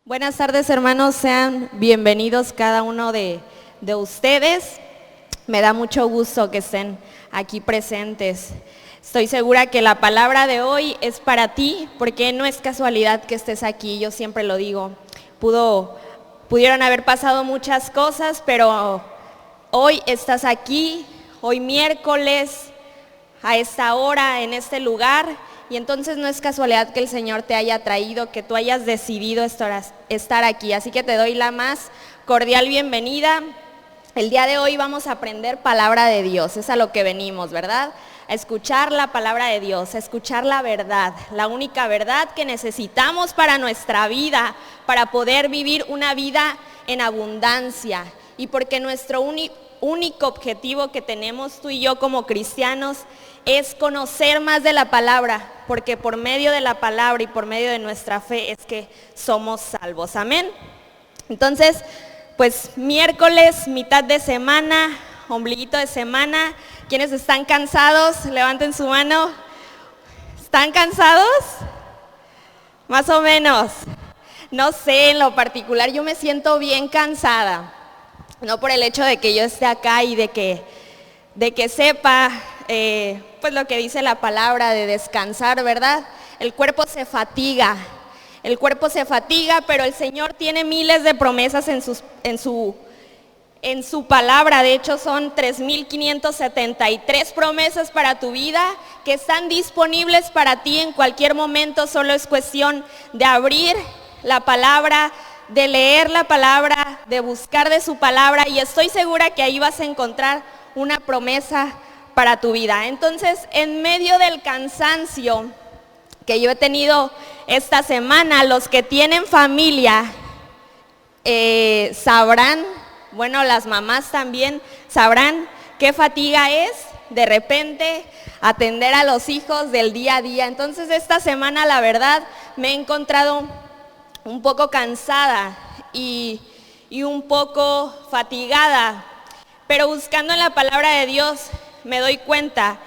Buenas tardes, hermanos, sean bienvenidos cada uno de ustedes. Me da mucho gusto que estén aquí presentes. Estoy segura que la palabra de hoy es para ti, porque no es casualidad que estés aquí, yo siempre lo digo. Pudieron haber pasado muchas cosas, pero hoy estás aquí, hoy miércoles, a esta hora, en este lugar. Y entonces no es casualidad que el Señor te haya traído, que tú hayas decidido estar aquí. Así que te doy la más cordial bienvenida. El día de hoy vamos a aprender palabra de Dios, es a lo que venimos, ¿verdad? A escuchar la palabra de Dios, a escuchar la verdad, la única verdad que necesitamos para nuestra vida, para poder vivir una vida en abundancia. Y porque nuestro único objetivo que tenemos tú y yo como cristianos es conocer más de la palabra, porque por medio de la palabra y por medio de nuestra fe es que somos salvos, amén. Entonces, pues miércoles, mitad de semana, ombliguito de semana. ¿Quiénes están cansados? Levanten su mano. ¿Están cansados? Más o menos. No sé, en lo particular yo me siento bien cansada. No por el hecho de que yo esté acá y de que sepa pues lo que dice la palabra de descansar, ¿verdad? El cuerpo se fatiga, pero el Señor tiene miles de promesas en su palabra. De hecho son 3,573 promesas para tu vida que están disponibles para ti en cualquier momento. Solo es cuestión de abrir la palabra, de leer la palabra, de buscar de su palabra, y estoy segura que ahí vas a encontrar una promesa para tu vida. Entonces, en medio del cansancio que yo he tenido esta semana, los que tienen familia sabrán, bueno, las mamás también sabrán qué fatiga es de repente atender a los hijos del día a día. Entonces, esta semana la verdad me he encontrado un poco cansada y un poco fatigada, pero buscando en la palabra de Dios me doy cuenta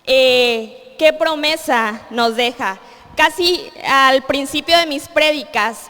qué promesa nos deja. Casi al principio de mis prédicas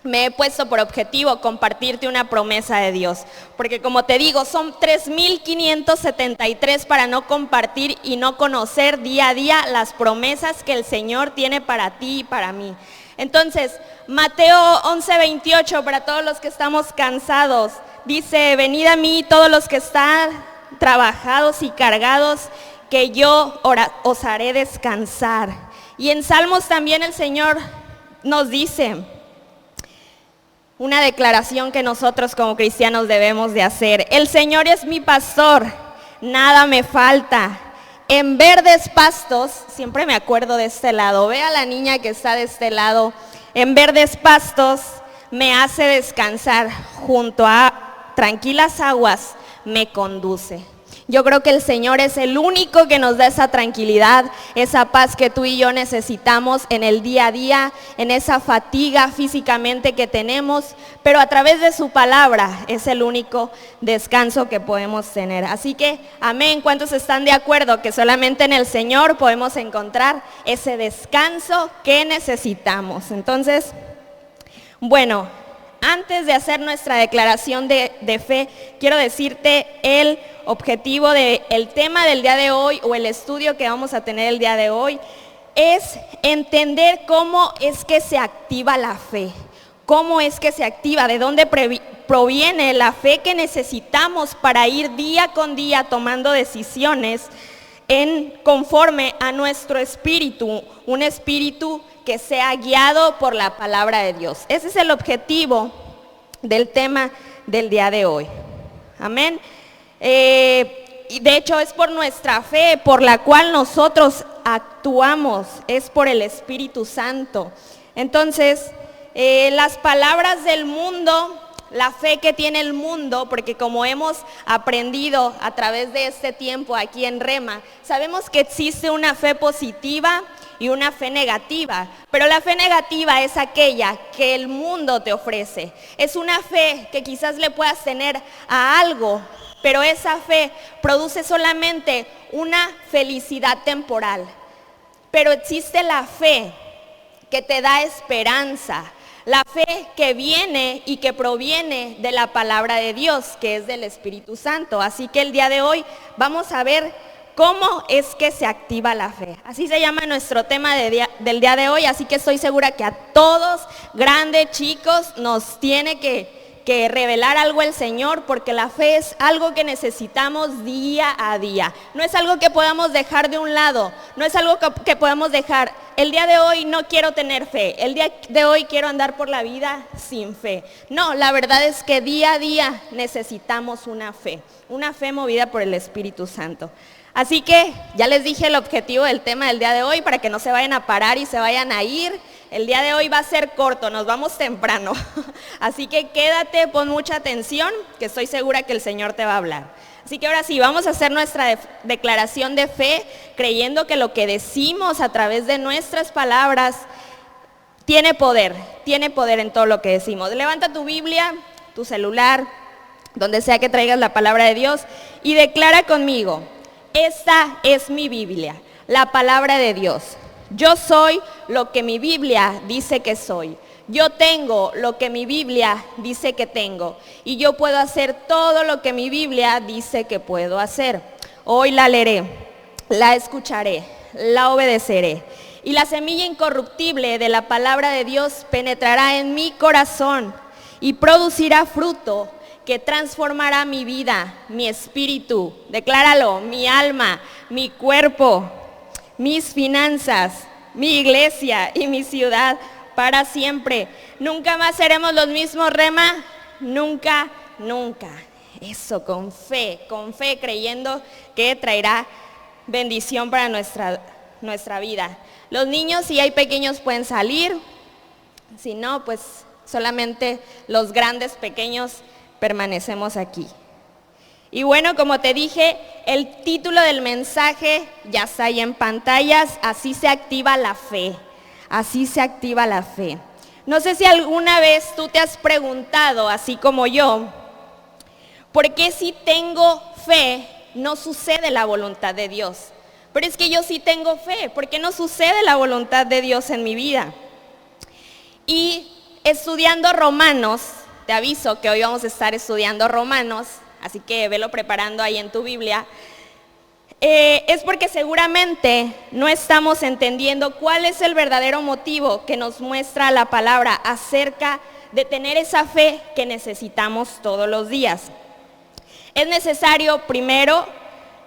me he puesto por objetivo compartirte una promesa de Dios, porque como te digo, son 3,573 para no compartir y no conocer día a día las promesas que el Señor tiene para ti y para mí. Entonces, Mateo 11:28, para todos los que estamos cansados, dice: venid a mí todos los que están trabajados y cargados, que yo os haré descansar. Y en Salmos también el Señor nos dice una declaración que nosotros como cristianos debemos de hacer: el Señor es mi pastor, nada me falta. En verdes pastos, siempre me acuerdo de este lado, ve a la niña que está de este lado, en verdes pastos me hace descansar, junto a tranquilas aguas me conduce. Yo creo que el Señor es el único que nos da esa tranquilidad, esa paz que tú y yo necesitamos en el día a día, en esa fatiga físicamente que tenemos, pero a través de su palabra es el único descanso que podemos tener. Así que, amén. ¿Cuántos están de acuerdo que solamente en el Señor podemos encontrar ese descanso que necesitamos? Entonces, bueno, antes de hacer nuestra declaración de fe, quiero decirte el objetivo del tema del día de hoy, o el estudio que vamos a tener el día de hoy, es entender cómo es que se activa la fe. ¿Cómo es que se activa? ¿De dónde proviene la fe que necesitamos para ir día con día tomando decisiones conforme a nuestro espíritu? Un espíritu que sea guiado por la palabra de Dios. Ese es el objetivo del tema del día de hoy. Amén. Y de hecho es por nuestra fe por la cual nosotros actuamos, es por el Espíritu Santo. Entonces, las palabras del mundo, la fe que tiene el mundo, porque como hemos aprendido a través de este tiempo aquí en Rema, sabemos que existe una fe positiva y una fe negativa, pero la fe negativa es aquella que el mundo te ofrece. Es una fe que quizás le puedas tener a algo, pero esa fe produce solamente una felicidad temporal. Pero existe la fe que te da esperanza, La fe que viene y que proviene de la palabra de Dios, que es del Espíritu Santo. Así que el día de hoy vamos a ver cómo es que se activa la fe. Así se llama nuestro tema del día de hoy, así que estoy segura que a todos, grandes, chicos, nos tiene que revelar algo el Señor, porque la fe es algo que necesitamos día a día. No es algo que podamos dejar de un lado, no es algo que podamos dejar. El día de hoy no quiero tener fe, el día de hoy quiero andar por la vida sin fe. No, la verdad es que día a día necesitamos una fe movida por el Espíritu Santo. Así que ya les dije el objetivo del tema del día de hoy para que no se vayan a parar y se vayan a ir. El día de hoy va a ser corto, nos vamos temprano. Así que quédate, pon mucha atención, que estoy segura que el Señor te va a hablar. Así que ahora sí, vamos a hacer nuestra declaración de fe, creyendo que lo que decimos a través de nuestras palabras tiene poder en todo lo que decimos. Levanta tu Biblia, tu celular, donde sea que traigas la palabra de Dios y declara conmigo: esta es mi Biblia, la palabra de Dios. Yo soy lo que mi Biblia dice que soy. Yo tengo lo que mi Biblia dice que tengo. Y yo puedo hacer todo lo que mi Biblia dice que puedo hacer. Hoy la leeré, la escucharé, la obedeceré. Y la semilla incorruptible de la palabra de Dios penetrará en mi corazón y producirá fruto que transformará mi vida, mi espíritu, decláralo, mi alma, mi cuerpo, mis finanzas, mi iglesia y mi ciudad para siempre. Nunca más seremos los mismos, Rema, nunca, nunca. Eso, con fe, creyendo que traerá bendición para nuestra vida. Los niños, si hay pequeños, pueden salir, si no, pues solamente los grandes, pequeños, permanecemos aquí. Y bueno, como te dije, el título del mensaje ya está ahí en pantallas: así se activa la fe. Así se activa la fe. No sé si alguna vez tú te has preguntado, así como yo, ¿por qué si tengo fe no sucede la voluntad de Dios? Pero es que yo sí tengo fe, ¿por qué no sucede la voluntad de Dios en mi vida? Y estudiando Romanos, te aviso que hoy vamos a estar estudiando Romanos, así que velo preparando ahí en tu Biblia. Es porque seguramente no estamos entendiendo cuál es el verdadero motivo que nos muestra la palabra acerca de tener esa fe que necesitamos todos los días. Es necesario, primero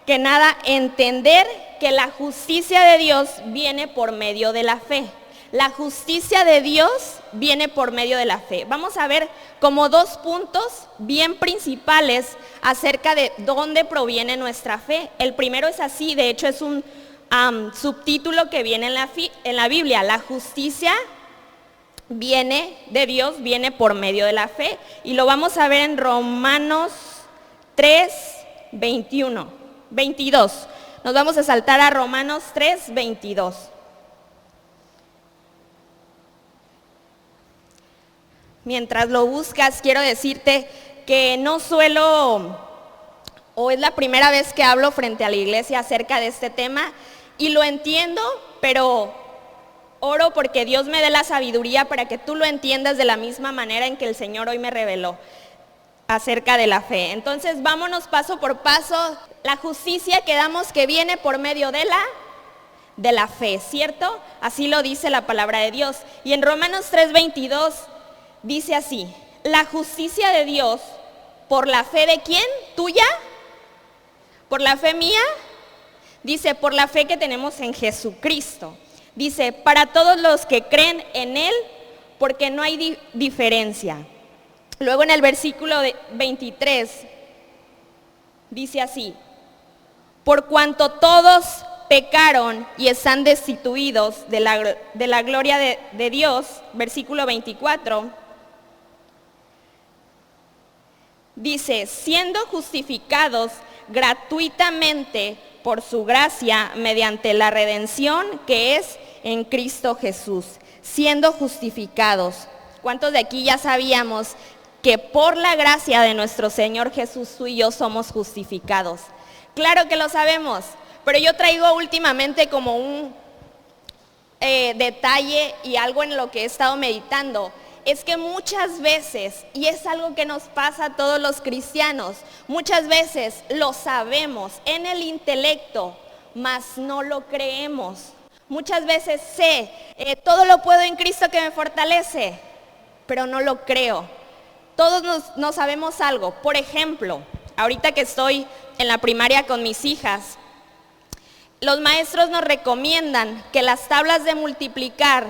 que nada, entender que la justicia de Dios viene por medio de la fe. La justicia de Dios viene por medio de la fe. Vamos a ver como dos puntos bien principales acerca de dónde proviene nuestra fe. El primero es así, de hecho es un subtítulo que viene en la Biblia: la justicia viene de Dios, viene por medio de la fe. Y lo vamos a ver en Romanos 3, 22. Nos vamos a saltar a Romanos 3, 22. Mientras lo buscas, quiero decirte que no suelo, o es la primera vez que hablo frente a la iglesia acerca de este tema, y lo entiendo, pero oro porque Dios me dé la sabiduría para que tú lo entiendas de la misma manera en que el Señor hoy me reveló acerca de la fe. Entonces, vámonos paso por paso. La justicia que damos que viene por medio de la fe, ¿cierto? Así lo dice la palabra de Dios. Y en Romanos 3:22 dice así: la justicia de Dios, ¿por la fe de quién? ¿Tuya? ¿Por la fe mía? Dice, por la fe que tenemos en Jesucristo. Dice, para todos los que creen en Él, porque no hay diferencia. Luego en el versículo 23 dice así: por cuanto todos pecaron y están destituidos de la gloria de Dios, versículo 24, dice, siendo justificados gratuitamente por su gracia mediante la redención que es en Cristo Jesús, siendo justificados. ¿Cuántos de aquí ya sabíamos que por la gracia de nuestro Señor Jesús tú y yo somos justificados? Claro que lo sabemos, pero yo traigo últimamente como un detalle y algo en lo que he estado meditando. es que muchas veces, y es algo que nos pasa a todos los cristianos, muchas veces lo sabemos en el intelecto, mas no lo creemos. Muchas veces sé, todo lo puedo en Cristo que me fortalece, pero no lo creo. Todos nos sabemos algo. Por ejemplo, ahorita que estoy en la primaria con mis hijas, los maestros nos recomiendan que las tablas de multiplicar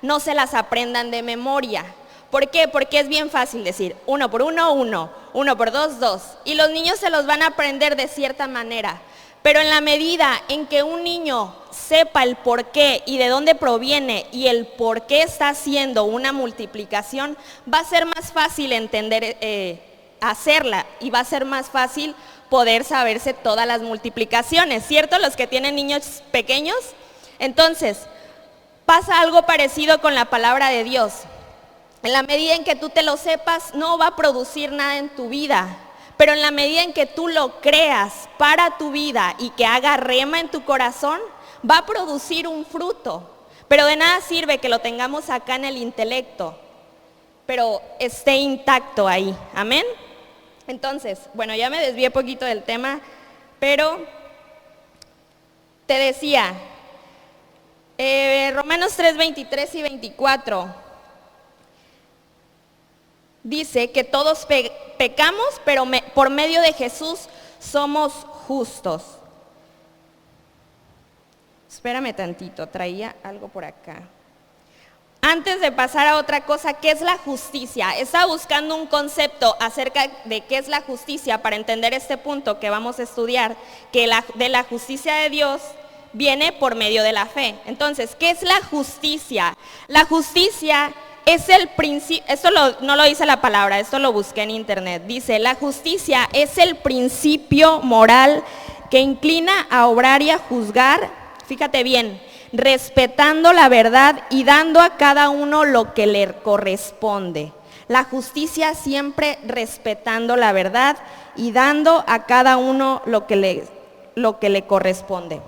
no se las aprendan de memoria. ¿Por qué? Porque es bien fácil decir 1 por 1, 1, 1 por 2, 2. Y los niños se los van a aprender de cierta manera. Pero en la medida en que un niño sepa el por qué y de dónde proviene y el por qué está haciendo una multiplicación, va a ser más fácil entender, hacerla, y va a ser más fácil poder saberse todas las multiplicaciones, ¿cierto? Los que tienen niños pequeños. Entonces, pasa algo parecido con la palabra de Dios. En la medida en que tú te lo sepas, no va a producir nada en tu vida. Pero en la medida en que tú lo creas para tu vida y que haga rema en tu corazón, va a producir un fruto. Pero de nada sirve que lo tengamos acá en el intelecto, pero esté intacto ahí. Amén. Entonces, bueno, ya me desvié poquito del tema, pero te decía, Romanos 3, 23 y 24 dice que todos pecamos, pero por medio de Jesús somos justos. Espérame tantito, traía algo por acá. Antes de pasar a otra cosa, ¿qué es la justicia? Estaba buscando un concepto acerca de qué es la justicia para entender este punto que vamos a estudiar, que de la justicia de Dios viene por medio de la fe. Entonces, ¿qué es la justicia? La justicia es el principio, esto no lo dice la palabra, esto lo busqué en internet. Dice, la justicia es el principio moral que inclina a obrar y a juzgar, fíjate bien, respetando la verdad y dando a cada uno lo que le corresponde. La justicia siempre respetando la verdad y dando a cada uno lo que le corresponde.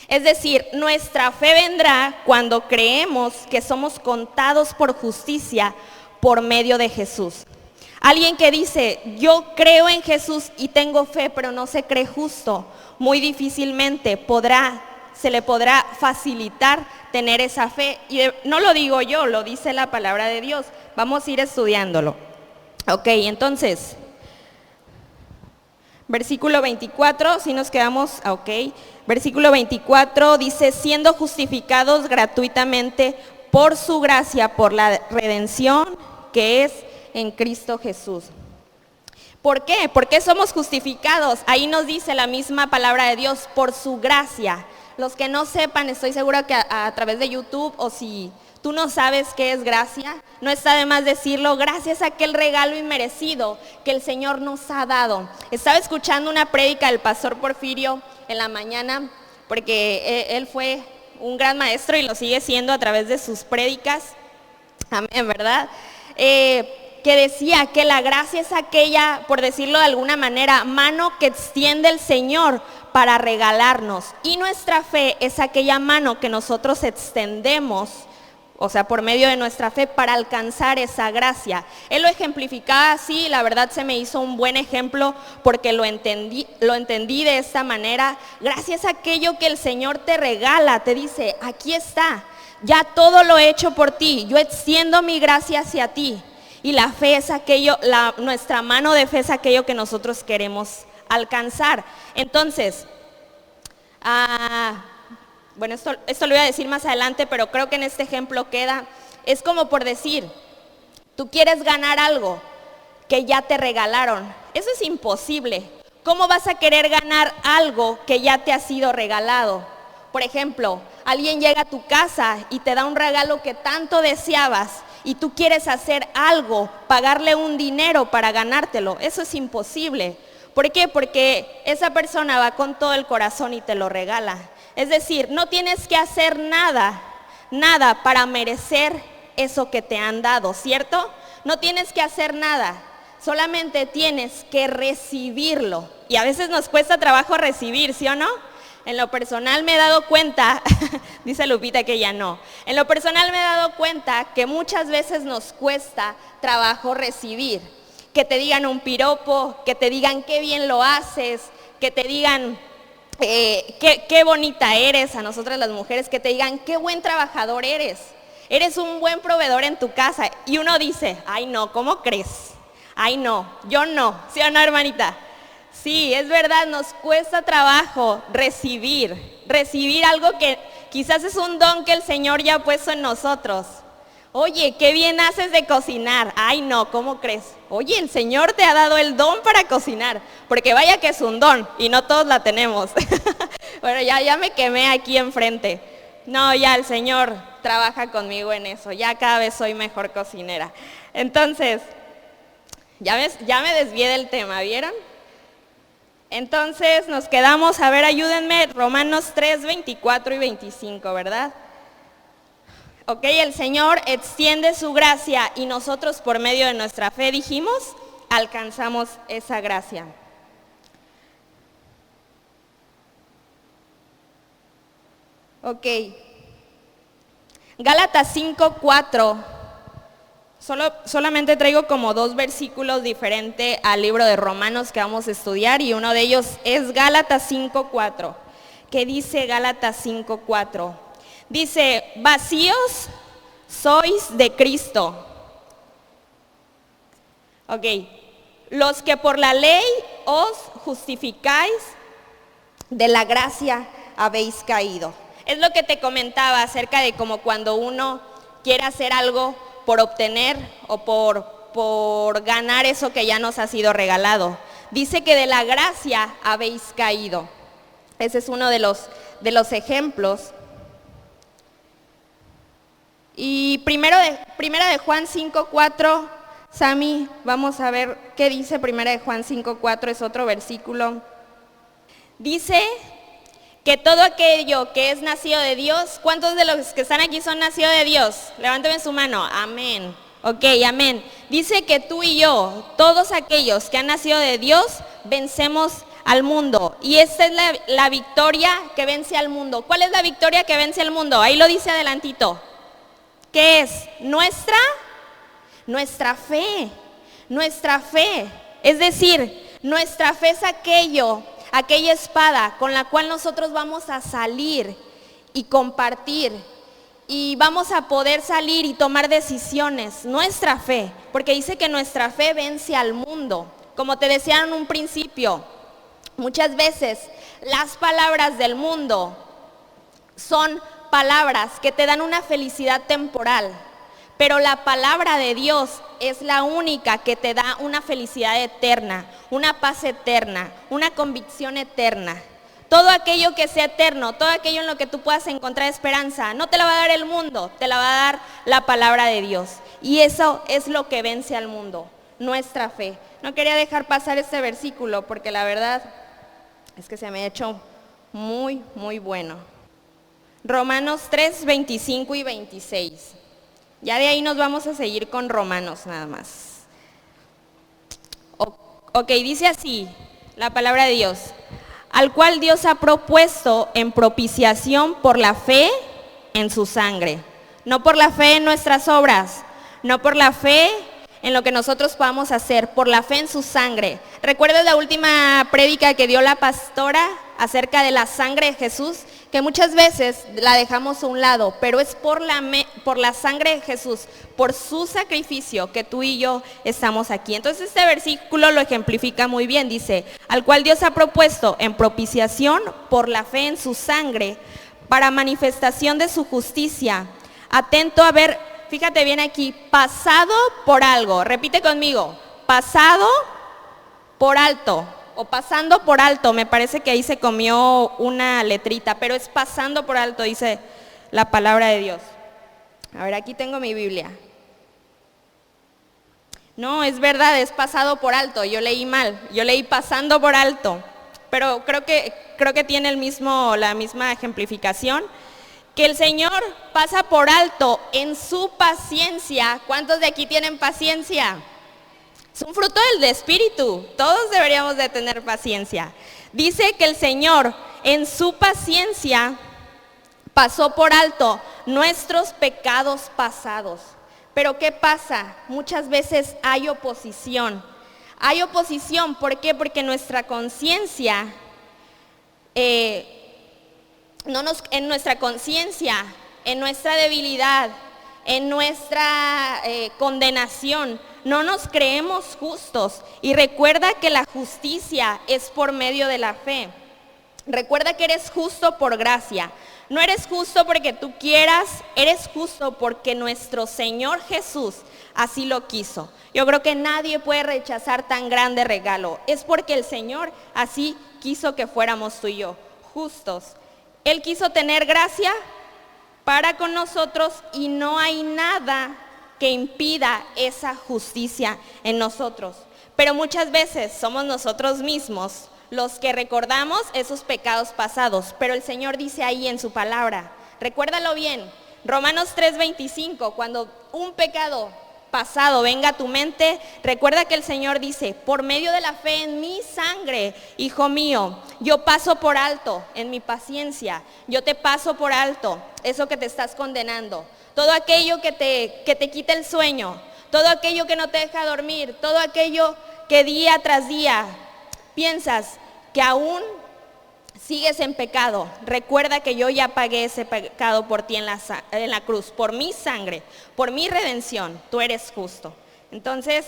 Es decir, nuestra fe vendrá cuando creemos que somos contados por justicia por medio de Jesús. Alguien que dice, yo creo en Jesús y tengo fe, pero no se cree justo, muy difícilmente se le podrá facilitar tener esa fe. Y no lo digo yo, lo dice la palabra de Dios. Vamos a ir estudiándolo. Ok, entonces, versículo 24, si nos quedamos, ok. Versículo 24 dice, siendo justificados gratuitamente por su gracia, por la redención que es en Cristo Jesús. ¿Por qué? ¿Por qué somos justificados? Ahí nos dice la misma palabra de Dios, por su gracia. Los que no sepan, estoy segura que a través de YouTube, o si tú no sabes qué es gracia, no está de más decirlo, gracias a aquel regalo inmerecido que el Señor nos ha dado. Estaba escuchando una prédica del pastor Porfirio en la mañana, porque él fue un gran maestro y lo sigue siendo a través de sus prédicas, amén, ¿verdad? Que decía que la gracia es aquella, por decirlo de alguna manera, mano que extiende el Señor para regalarnos, y nuestra fe es aquella mano que nosotros extendemos, o sea, por medio de nuestra fe para alcanzar esa gracia. Él lo ejemplificaba así, la verdad se me hizo un buen ejemplo porque lo entendí de esta manera. Gracias a aquello que el Señor te regala, te dice, aquí está, ya todo lo he hecho por ti, yo extiendo mi gracia hacia ti. Y la fe es aquello, nuestra mano de fe es aquello que nosotros queremos alcanzar. Entonces, bueno, esto lo voy a decir más adelante, pero creo que en este ejemplo queda, es como por decir, tú quieres ganar algo que ya te regalaron. Eso es imposible. ¿Cómo vas a querer ganar algo que ya te ha sido regalado? Por ejemplo, alguien llega a tu casa y te da un regalo que tanto deseabas y tú quieres hacer algo, pagarle un dinero para ganártelo. Eso es imposible. ¿Por qué? Porque esa persona va con todo el corazón y te lo regala. Es decir, no tienes que hacer nada para merecer eso que te han dado, ¿cierto? No tienes que hacer nada, solamente tienes que recibirlo. Y a veces nos cuesta trabajo recibir, ¿sí o no? En lo personal me he dado cuenta, dice Lupita que ya no, en lo personal me he dado cuenta que muchas veces nos cuesta trabajo recibir, que te digan un piropo, que te digan qué bien lo haces, que te digan qué bonita eres, a nosotras las mujeres, que te digan qué buen trabajador eres un buen proveedor en tu casa. Y uno dice, ay no, ¿cómo crees? Ay no, yo no, ¿sí o no, hermanita? Sí, es verdad, nos cuesta trabajo recibir algo que quizás es un don que el Señor ya ha puesto en nosotros. Oye, qué bien haces de cocinar. Ay no, ¿cómo crees? Oye, el Señor te ha dado el don para cocinar, porque vaya que es un don y no todos la tenemos. Bueno, ya me quemé aquí enfrente. No, ya el Señor trabaja conmigo en eso, ya cada vez soy mejor cocinera. Entonces, ya me desvié del tema, ¿vieron? Entonces nos quedamos, a ver, ayúdenme, Romanos 3, 24 y 25, ¿verdad? Ok, el Señor extiende su gracia y nosotros por medio de nuestra fe, dijimos, alcanzamos esa gracia. Ok, Gálatas 5, 4. Solamente traigo como 2 versículos diferentes al libro de Romanos que vamos a estudiar y uno de ellos es Gálatas 5, 4. ¿Qué dice Gálatas 5, 4? Dice, vacíos sois de Cristo. Ok, los que por la ley os justificáis, de la gracia habéis caído. Es lo que te comentaba acerca de como cuando uno quiere hacer algo por obtener o por ganar eso que ya nos ha sido regalado. Dice que de la gracia habéis caído. Ese es uno de los ejemplos. Y primera de Juan 5:4, Sami, vamos a ver qué dice primera de Juan 5:4, es otro versículo. Dice que todo aquello que es nacido de Dios, ¿cuántos de los que están aquí son nacidos de Dios? Levántame su mano, amén. Ok, amén. Dice que tú y yo, todos aquellos que han nacido de Dios, vencemos al mundo. Y esta es la victoria que vence al mundo. ¿Cuál es la victoria que vence al mundo? Ahí lo dice adelantito. ¿Qué es? Nuestra fe. Nuestra fe. Es decir, nuestra fe es aquella espada con la cual nosotros vamos a salir y compartir y vamos a poder salir y tomar decisiones. Nuestra fe, porque dice que nuestra fe vence al mundo. Como te decía en un principio, muchas veces las palabras del mundo son palabras que te dan una felicidad temporal, pero la palabra de Dios es la única que te da una felicidad eterna, una paz eterna, una convicción eterna. Todo aquello que sea eterno, todo aquello en lo que tú puedas encontrar esperanza, no te la va a dar el mundo, te la va a dar la palabra de Dios. Y eso es lo que vence al mundo, nuestra fe. No quería dejar pasar este versículo porque la verdad es que se me ha hecho muy, muy bueno. Romanos 3, 25 y 26. Ya de ahí nos vamos a seguir con Romanos nada más. Ok, dice así la palabra de Dios. Al cual Dios ha propuesto en propiciación por la fe en su sangre. No por la fe en nuestras obras, no por la fe en lo que nosotros podamos hacer, por la fe en su sangre. ¿Recuerdas la última prédica que dio la pastora acerca de la sangre de Jesús? Que muchas veces la dejamos a un lado, pero es por la sangre de Jesús, por su sacrificio que tú y yo estamos aquí. Entonces este versículo lo ejemplifica muy bien, dice, al cual Dios ha propuesto en propiciación por la fe en su sangre, para manifestación de su justicia, atento a ver, fíjate bien aquí, pasado por algo, repite conmigo, pasado por alto. O pasando por alto, me parece que ahí se comió una letrita, pero es pasando por alto, dice la palabra de Dios. A ver, aquí tengo mi Biblia. No, es verdad, es pasado por alto, yo leí mal, yo leí pasando por alto, pero creo que tiene la misma ejemplificación, que el Señor pasa por alto en su paciencia. ¿Cuántos de aquí tienen paciencia? Es un fruto del espíritu, todos deberíamos de tener paciencia. Dice que el Señor en su paciencia pasó por alto nuestros pecados pasados. Pero ¿qué pasa? Muchas veces hay oposición. Hay oposición, ¿por qué? Porque nuestra conciencia, en nuestra conciencia, en nuestra debilidad, en nuestra condenación, no nos creemos justos. Y recuerda que la justicia es por medio de la fe. Recuerda que eres justo por gracia. No eres justo porque tú quieras, eres justo porque nuestro Señor Jesús así lo quiso. Yo creo que nadie puede rechazar tan grande regalo. Es porque el Señor así quiso que fuéramos tú y yo, justos. Él quiso tener gracia para con nosotros y no hay nada que impida esa justicia en nosotros. Pero muchas veces somos nosotros mismos los que recordamos esos pecados pasados, pero el Señor dice ahí en su palabra, recuérdalo bien, Romanos 3:25, cuando un pecado pasado venga a tu mente, recuerda que el Señor dice, por medio de la fe en mi sangre, hijo mío, yo paso por alto en mi paciencia, yo te paso por alto eso que te estás condenando, todo aquello que te quita el sueño, todo aquello que no te deja dormir, todo aquello que día tras día piensas que aún sigues en pecado. Recuerda que yo ya pagué ese pecado por ti en la cruz, por mi sangre, por mi redención, tú eres justo. Entonces,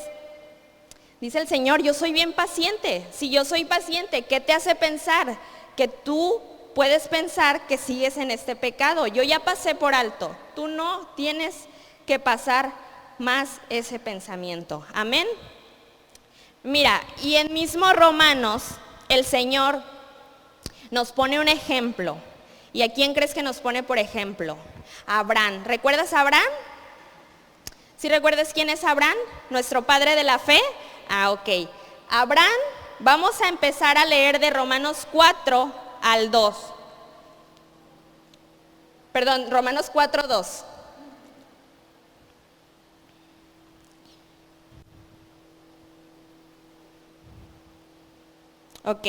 dice el Señor, yo soy bien paciente. Si yo soy paciente, ¿qué te hace pensar que tú puedes pensar que sigues en este pecado? Yo ya pasé por alto, tú no tienes que pasar más ese pensamiento. Amén. Mira, y en mismo Romanos, el Señor nos pone un ejemplo. ¿Y a quién crees que nos pone por ejemplo? A Abraham. ¿Recuerdas a Abraham? ¿Sí recuerdas quién es Abraham? ¿Nuestro padre de la fe? Ok. Abraham, vamos a empezar a leer de Romanos 4 al 2. Perdón, Romanos 4, 2. Ok,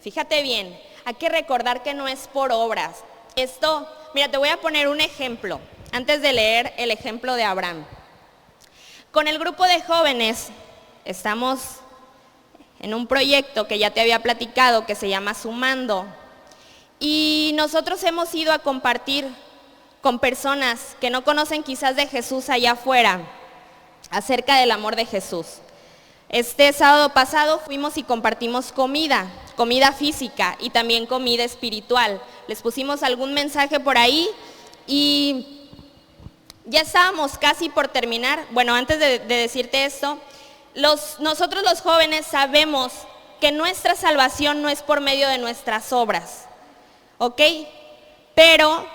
fíjate bien, hay que recordar que no es por obras. Esto, mira, te voy a poner un ejemplo, antes de leer el ejemplo de Abraham. Con el grupo de jóvenes estamos en un proyecto que ya te había platicado, que se llama Sumando. Y nosotros hemos ido a compartir con personas que no conocen quizás de Jesús allá afuera, acerca del amor de Jesús. Este sábado pasado fuimos y compartimos comida física y también comida espiritual. Les pusimos algún mensaje por ahí y ya estábamos casi por terminar. Bueno, antes de decirte esto, nosotros los jóvenes sabemos que nuestra salvación no es por medio de nuestras obras, ¿ok? Pero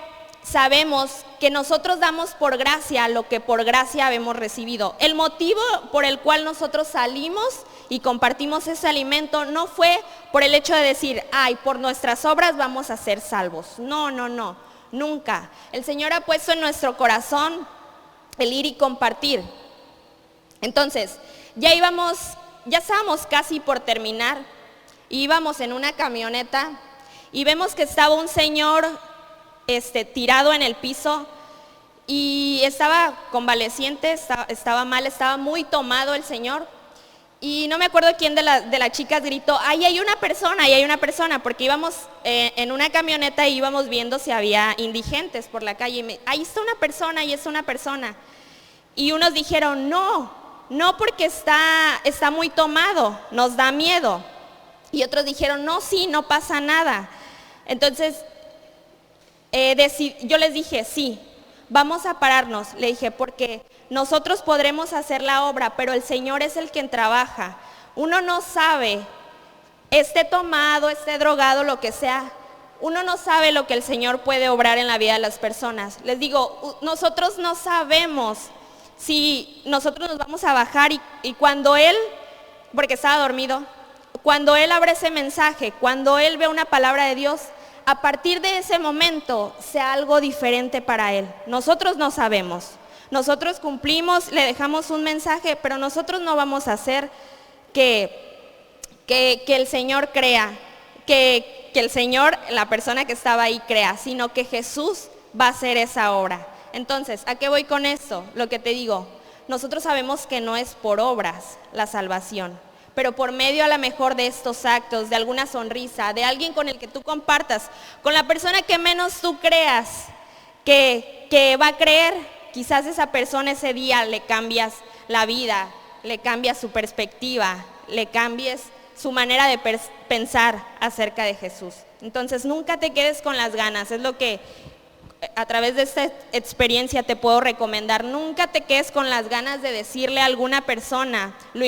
sabemos que nosotros damos por gracia lo que por gracia hemos recibido. El motivo por el cual nosotros salimos y compartimos ese alimento no fue por el hecho de decir, ay, por nuestras obras vamos a ser salvos. No, nunca. El Señor ha puesto en nuestro corazón el ir y compartir. Entonces, ya estábamos casi por terminar, íbamos en una camioneta y vemos que estaba un señor tirado en el piso y estaba convaleciente, estaba mal, estaba muy tomado el señor. Y no me acuerdo quién de las chicas gritó, ahí hay una persona, porque íbamos en una camioneta y íbamos viendo si había indigentes por la calle. Ahí está una persona, ahí está una persona. Y unos dijeron, no porque está muy tomado, nos da miedo. Y otros dijeron, no, sí, no pasa nada. Entonces, yo les dije, sí, vamos a pararnos. Le dije, porque nosotros podremos hacer la obra, pero el Señor es el quien trabaja. Uno no sabe, esté tomado, esté drogado, lo que sea, uno no sabe lo que el Señor puede obrar en la vida de las personas. Les digo, nosotros no sabemos si nosotros nos vamos a bajar y cuando Él, porque estaba dormido, cuando Él abre ese mensaje, cuando Él ve una palabra de Dios, a partir de ese momento sea algo diferente para Él. Nosotros no sabemos. Nosotros cumplimos, le dejamos un mensaje, pero nosotros no vamos a hacer que el Señor crea, que que el Señor, la persona que estaba ahí crea, sino que Jesús va a hacer esa obra. Entonces, ¿a qué voy con esto? Lo que te digo, nosotros sabemos que no es por obras la salvación, pero por medio a lo mejor de estos actos, de alguna sonrisa, de alguien con el que tú compartas, con la persona que menos tú creas que va a creer, quizás esa persona ese día le cambias la vida, le cambias su perspectiva, le cambies su manera de pensar acerca de Jesús. Entonces nunca te quedes con las ganas, es lo que a través de esta experiencia te puedo recomendar. Nunca te quedes con las ganas de decirle a alguna persona lo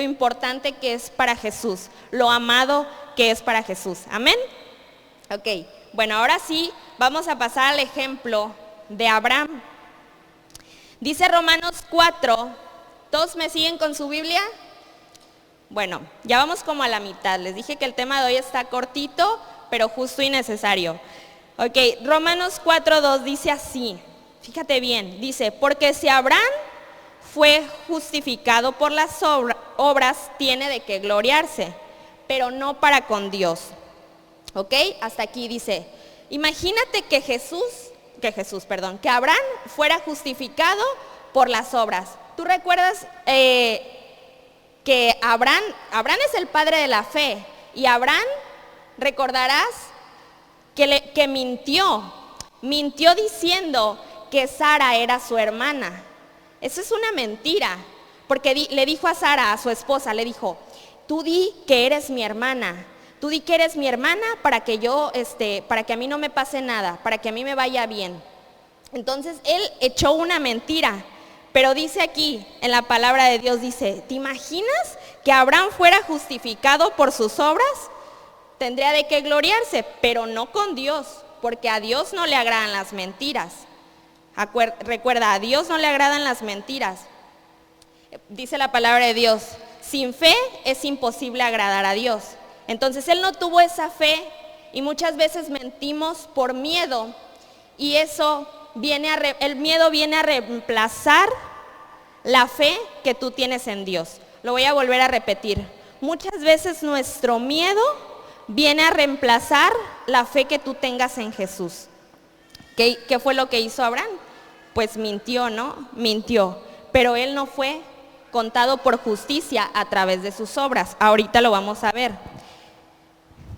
importante que es para Jesús, lo amado que es para Jesús. ¿Amén? Ok, bueno, ahora sí vamos a pasar al ejemplo de Abraham. Dice Romanos 4, ¿todos me siguen con su Biblia? Bueno, ya vamos como a la mitad. Les dije que el tema de hoy está cortito, pero justo y necesario. Ok, Romanos 4:2 dice así, fíjate bien, dice, porque si Abraham fue justificado por las obras, tiene de qué gloriarse, pero no para con Dios. Ok, hasta aquí dice, imagínate que Abraham fuera justificado por las obras. ¿Tú recuerdas que Abraham es el padre de la fe? Y Abraham, recordarás que mintió diciendo que Sara era su hermana. Eso es una mentira, porque le dijo a Sara, a su esposa, le dijo, tú di que eres mi hermana, tú di que eres mi hermana para que para que a mí no me pase nada, para que a mí me vaya bien. Entonces él echó una mentira, pero dice aquí en la palabra de Dios, dice, ¿te imaginas que Abraham fuera justificado por sus obras? Tendría de qué gloriarse, pero no con Dios, porque a Dios no le agradan las mentiras. Recuerda, a Dios no le agradan las mentiras. Dice la palabra de Dios, sin fe es imposible agradar a Dios. Entonces él no tuvo esa fe y muchas veces mentimos por miedo y eso el miedo viene a reemplazar la fe que tú tienes en Dios. Lo voy a volver a repetir. Muchas veces nuestro miedo viene a reemplazar la fe que tú tengas en Jesús. ¿Qué fue lo que hizo Abraham? Pues mintió, ¿no? Mintió, pero él no fue contado por justicia a través de sus obras. Ahorita lo vamos a ver.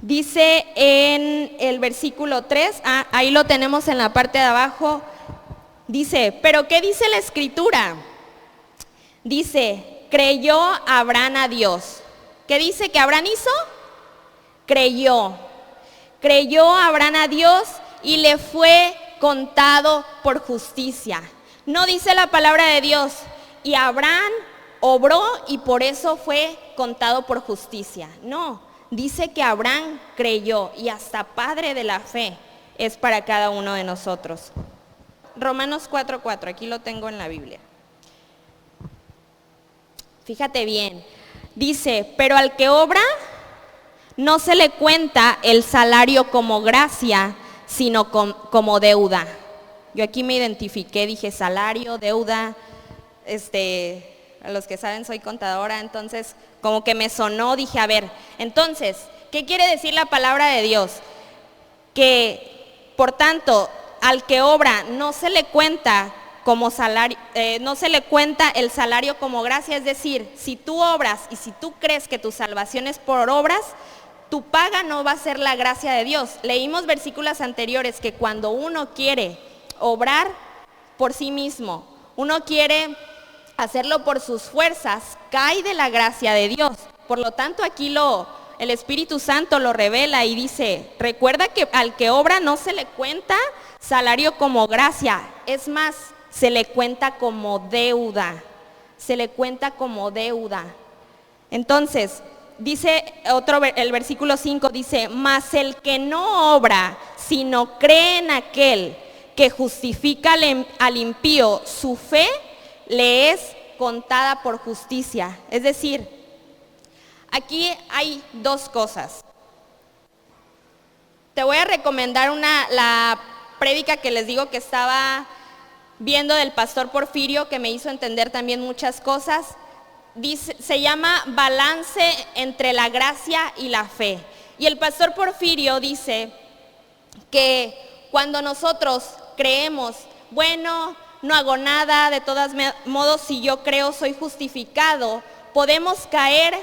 Dice en el versículo 3, ahí lo tenemos en la parte de abajo, dice, ¿pero qué dice la Escritura? Dice, creyó Abraham a Dios. ¿Qué dice que Abraham hizo? Creyó Abraham a Dios y le fue contado por justicia. No dice la palabra de Dios, y Abraham obró y por eso fue contado por justicia. No, dice que Abraham creyó y hasta padre de la fe es para cada uno de nosotros. Romanos 4:4, aquí lo tengo en la Biblia. Fíjate bien, dice, pero al que obra no se le cuenta el salario como gracia, sino como deuda. Yo aquí me identifiqué, dije salario, deuda, a los que saben soy contadora, entonces como que me sonó, dije, a ver, entonces, ¿qué quiere decir la palabra de Dios? Que, por tanto, al que obra no se le cuenta como salario, no se le cuenta el salario como gracia, es decir, si tú obras y si tú crees que tu salvación es por obras, tu paga no va a ser la gracia de Dios. Leímos versículos anteriores que cuando uno quiere obrar por sí mismo, uno quiere hacerlo por sus fuerzas, cae de la gracia de Dios. Por lo tanto, aquí el Espíritu Santo lo revela y dice, recuerda que al que obra no se le cuenta salario como gracia, es más, se le cuenta como deuda, Entonces, dice el versículo 5 dice, mas el que no obra, sino cree en aquel que justifica al impío, su fe le es contada por justicia. Es decir, aquí hay dos cosas. Te voy a recomendar la prédica que les digo que estaba viendo del pastor Porfirio, que me hizo entender también muchas cosas. Se llama Balance entre la gracia y la fe. Y el pastor Porfirio dice que cuando nosotros creemos, bueno, no hago nada, de todos modos si yo creo soy justificado, podemos caer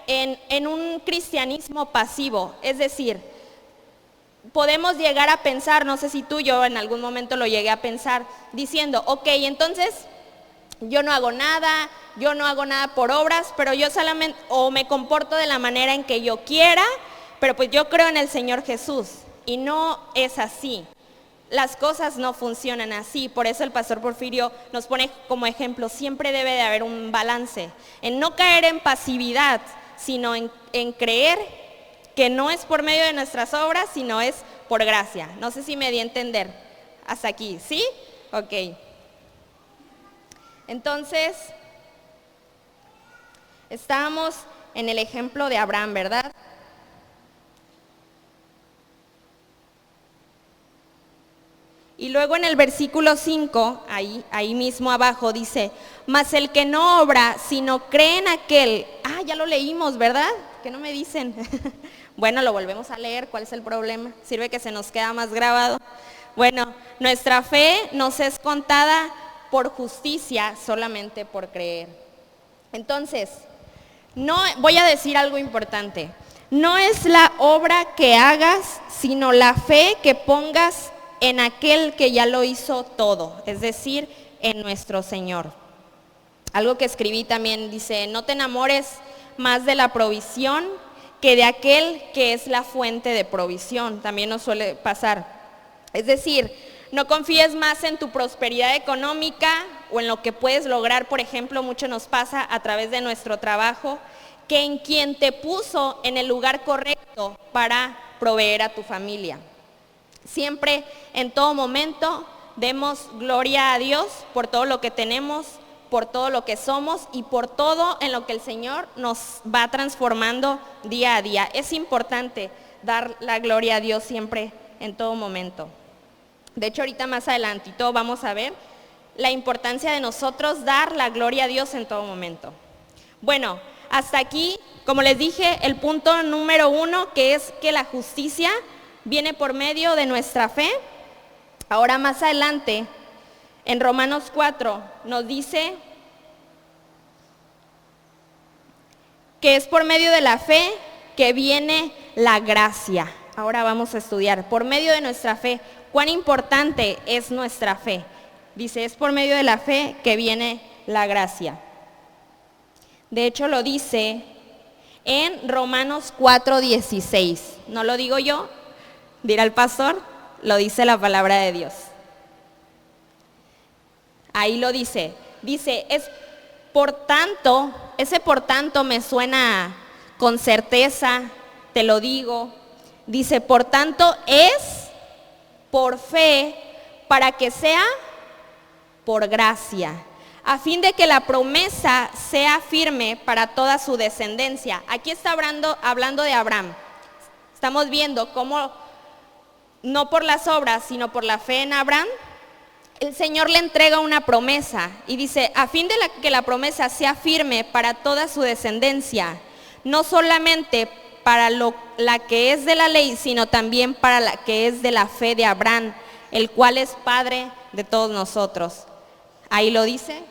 en un cristianismo pasivo. Es decir, podemos llegar a pensar, no sé si tú, yo en algún momento lo llegué a pensar, diciendo, ok, entonces yo no hago nada por obras, pero yo solamente, o me comporto de la manera en que yo quiera, pero pues yo creo en el Señor Jesús. Y no es así. Las cosas no funcionan así. Por eso el pastor Porfirio nos pone como ejemplo, siempre debe de haber un balance, en no caer en pasividad, sino en creer que no es por medio de nuestras obras, sino es por gracia. No sé si me di a entender hasta aquí, ¿sí? Ok. Entonces, estábamos en el ejemplo de Abraham, ¿verdad? Y luego en el versículo 5, ahí mismo abajo dice, mas el que no obra, sino cree en aquel, ya lo leímos, ¿verdad? ¿Qué no me dicen? Bueno, lo volvemos a leer, ¿cuál es el problema? Sirve que se nos queda más grabado. Bueno, nuestra fe nos es contada por justicia, solamente por creer. Entonces, no, voy a decir algo importante, no es la obra que hagas, sino la fe que pongas en aquel que ya lo hizo todo, es decir, en nuestro Señor. Algo que escribí también dice, no te enamores más de la provisión que de aquel que es la fuente de provisión. También nos suele pasar. Es decir, no confíes más en tu prosperidad económica o en lo que puedes lograr, por ejemplo, mucho nos pasa a través de nuestro trabajo, que en quien te puso en el lugar correcto para proveer a tu familia. Siempre, en todo momento, demos gloria a Dios por todo lo que tenemos, por todo lo que somos y por todo en lo que el Señor nos va transformando día a día. Es importante dar la gloria a Dios siempre, en todo momento. De hecho, ahorita más adelantito vamos a ver la importancia de nosotros dar la gloria a Dios en todo momento. Bueno, hasta aquí, como les dije, el punto número 1, que es que la justicia viene por medio de nuestra fe. Ahora más adelante, en Romanos 4, nos dice que es por medio de la fe que viene la gracia. Ahora vamos a estudiar, por medio de nuestra fe, cuán importante es nuestra fe. Dice, es por medio de la fe que viene la gracia. De hecho, lo dice en Romanos 4:16. No lo digo yo, dirá el pastor, lo dice la palabra de Dios. Ahí lo dice. Dice, es por tanto, ese por tanto me suena con certeza, te lo digo. Dice, por tanto es por fe, para que sea por gracia, a fin de que la promesa sea firme para toda su descendencia. Aquí está hablando de Abraham. Estamos viendo cómo, no por las obras, sino por la fe en Abraham, el Señor le entrega una promesa y dice, a fin de que la promesa sea firme para toda su descendencia, no solamente para la que es de la ley, sino también para la que es de la fe de Abraham, el cual es Padre de todos nosotros. Ahí lo dice,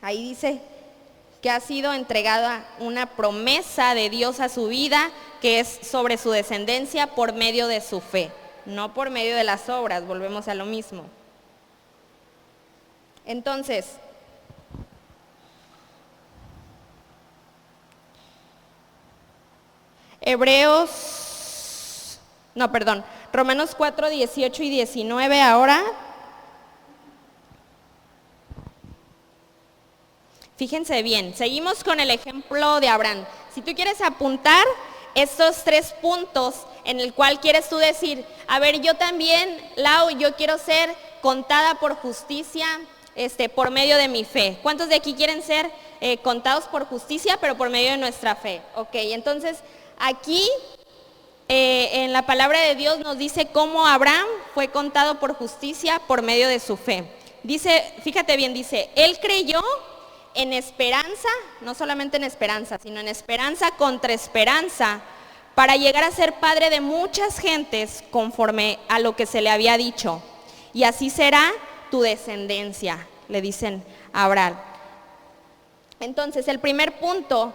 ahí dice que ha sido entregada una promesa de Dios a su vida, que es sobre su descendencia por medio de su fe, no por medio de las obras, volvemos a lo mismo. Entonces, Romanos 4, 18 y 19 ahora. Fíjense bien, seguimos con el ejemplo de Abraham. Si tú quieres apuntar estos 3 puntos en el cual quieres tú decir, a ver, yo también, Lau, yo quiero ser contada por justicia, por medio de mi fe. ¿Cuántos de aquí quieren ser contados por justicia, pero por medio de nuestra fe? Ok, entonces aquí en la palabra de Dios nos dice cómo Abraham fue contado por justicia por medio de su fe. Dice, fíjate bien, dice, él creyó en esperanza, no solamente en esperanza, sino en esperanza contra esperanza, para llegar a ser padre de muchas gentes conforme a lo que se le había dicho. Y así será tu descendencia, le dicen a Abraham. Entonces, el primer punto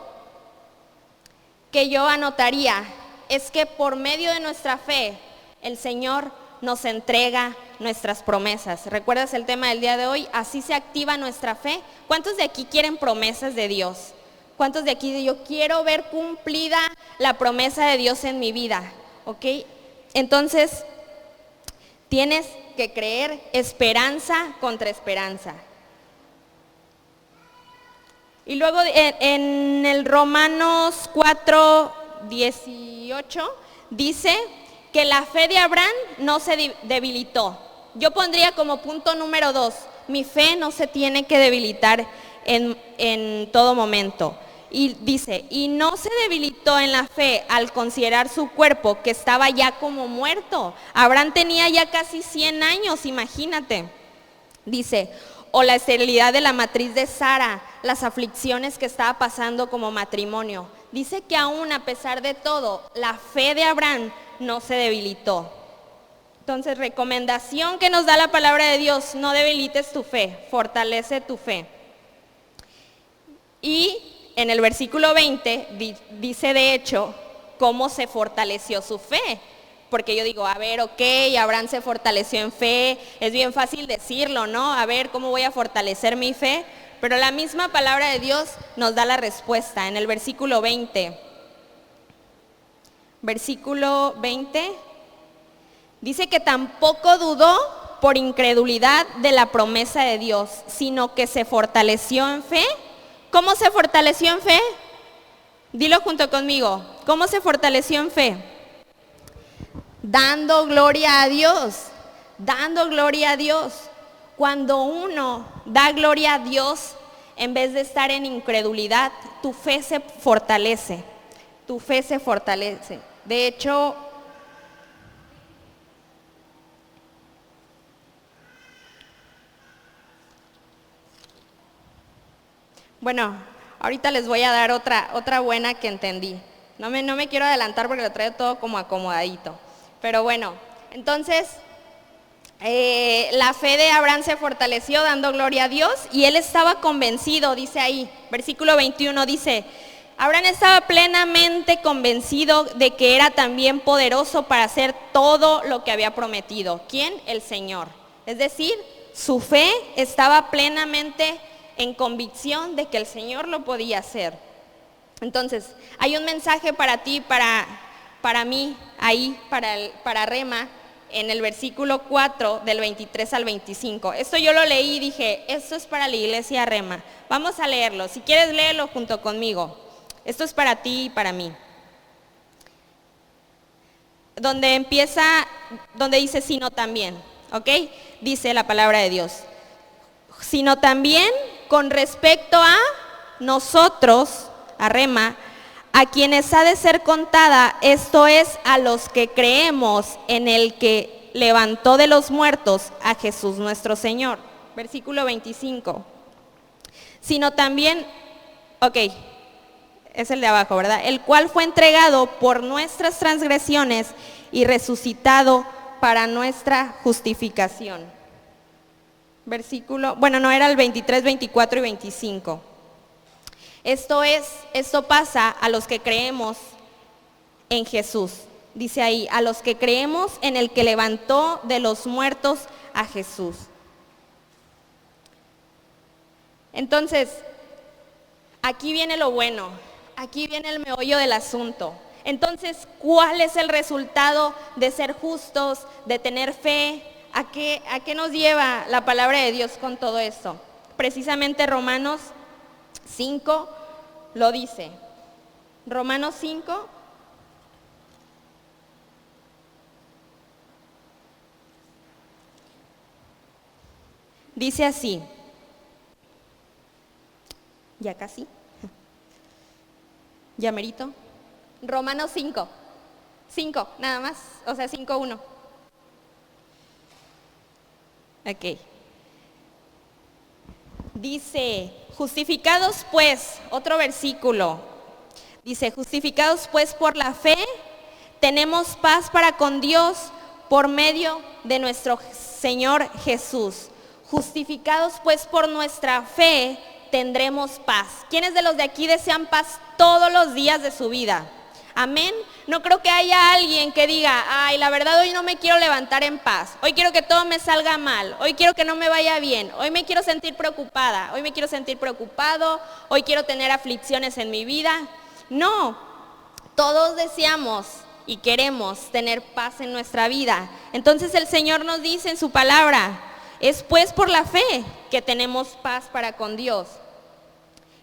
que yo anotaría es que por medio de nuestra fe, el Señor nos entrega nuestras promesas. ¿Recuerdas el tema del día de hoy? Así se activa nuestra fe. ¿Cuántos de aquí quieren promesas de Dios? ¿Cuántos de aquí yo quiero ver cumplida la promesa de Dios en mi vida? ¿Ok? Entonces, tienes que creer esperanza contra esperanza. Y luego en el Romanos 4:18 dice que la fe de Abraham no se debilitó. Yo pondría como punto número 2, mi fe no se tiene que debilitar en todo momento. Y dice, y no se debilitó en la fe al considerar su cuerpo que estaba ya como muerto. Abraham tenía ya casi 100 años, imagínate. Dice, o la esterilidad de la matriz de Sara, las aflicciones que estaba pasando como matrimonio. Dice que aún a pesar de todo, la fe de Abraham no se debilitó. Entonces, recomendación que nos da la palabra de Dios, no debilites tu fe, fortalece tu fe. Y en el versículo 20 dice de hecho cómo se fortaleció su fe. Porque yo digo, a ver, ok, Abraham se fortaleció en fe, es bien fácil decirlo, ¿no? A ver, ¿cómo voy a fortalecer mi fe? Pero la misma palabra de Dios nos da la respuesta en el versículo 20. Versículo 20, dice que tampoco dudó por incredulidad de la promesa de Dios, sino que se fortaleció en fe. ¿Cómo se fortaleció en fe? Dilo junto conmigo, ¿cómo se fortaleció en fe? Dando gloria a Dios, dando gloria a Dios. Cuando uno da gloria a Dios, en vez de estar en incredulidad, tu fe se fortalece, tu fe se fortalece. De hecho, bueno, ahorita les voy a dar otra buena que entendí. No me quiero adelantar porque lo traigo todo como acomodadito. Pero bueno, entonces la fe de Abraham se fortaleció dando gloria a Dios y él estaba convencido, dice ahí, versículo 21 dice, Abraham estaba plenamente convencido de que era también poderoso para hacer todo lo que había prometido. ¿Quién? El Señor. Es decir, su fe estaba plenamente en convicción de que el Señor lo podía hacer. Entonces, hay un mensaje para ti, para mí, ahí, para Rema, en el versículo 4 del 23 al 25. Esto yo lo leí y dije, esto es para la iglesia Rema. Vamos a leerlo, si quieres léelo junto conmigo. Esto es para ti y para mí. Donde dice sino también, ¿ok? Dice la palabra de Dios. Sino también con respecto a nosotros, a Rema, a quienes ha de ser contada, esto es, a los que creemos en el que levantó de los muertos a Jesús nuestro Señor. Versículo 25. Sino también, ok, es el de abajo, ¿verdad? El cual fue entregado por nuestras transgresiones y resucitado para nuestra justificación. Versículo, bueno, no era el 23, 24 y 25. Esto pasa a los que creemos en Jesús. Dice ahí, a los que creemos en el que levantó de los muertos a Jesús. Entonces, aquí viene lo bueno, aquí viene el meollo del asunto. Entonces, ¿cuál es el resultado de ser justos, de tener fe? ¿A qué nos lleva la palabra de Dios con todo esto? Precisamente Romanos 5 lo dice. Romanos 5. Dice así. Ya casi. Ya merito. Romanos 5. 5, nada más. O sea, 5:1. Ok. Dice, justificados pues, otro versículo. Dice, justificados pues por la fe, tenemos paz para con Dios por medio de nuestro Señor Jesús. Justificados pues por nuestra fe, tendremos paz. ¿Quiénes de los de aquí desean paz todos los días de su vida? Amén. No creo que haya alguien que diga, ay, la verdad hoy no me quiero levantar en paz. Hoy quiero que todo me salga mal. Hoy quiero que no me vaya bien. Hoy me quiero sentir preocupada. Hoy me quiero sentir preocupado. Hoy quiero tener aflicciones en mi vida. No, todos deseamos y queremos tener paz en nuestra vida. Entonces el Señor nos dice en su palabra, es pues por la fe que tenemos paz para con Dios,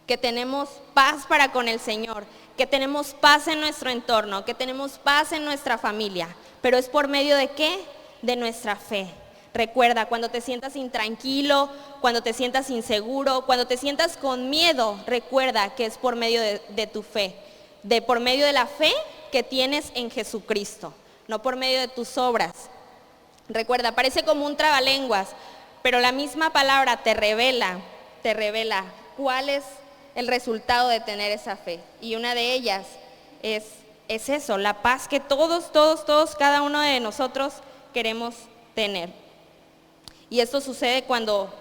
que tenemos paz para con el Señor, que tenemos paz en nuestro entorno, que tenemos paz en nuestra familia. Pero es por medio de ¿qué? De nuestra fe. Recuerda, cuando te sientas intranquilo, cuando te sientas inseguro, cuando te sientas con miedo, recuerda que es por medio de tu fe, por medio de la fe que tienes en Jesucristo, no por medio de tus obras. Recuerda, parece como un trabalenguas, pero la misma palabra te revela cuál es el resultado de tener esa fe. Y una de ellas es eso, la paz que todos, cada uno de nosotros queremos tener. Y esto sucede cuando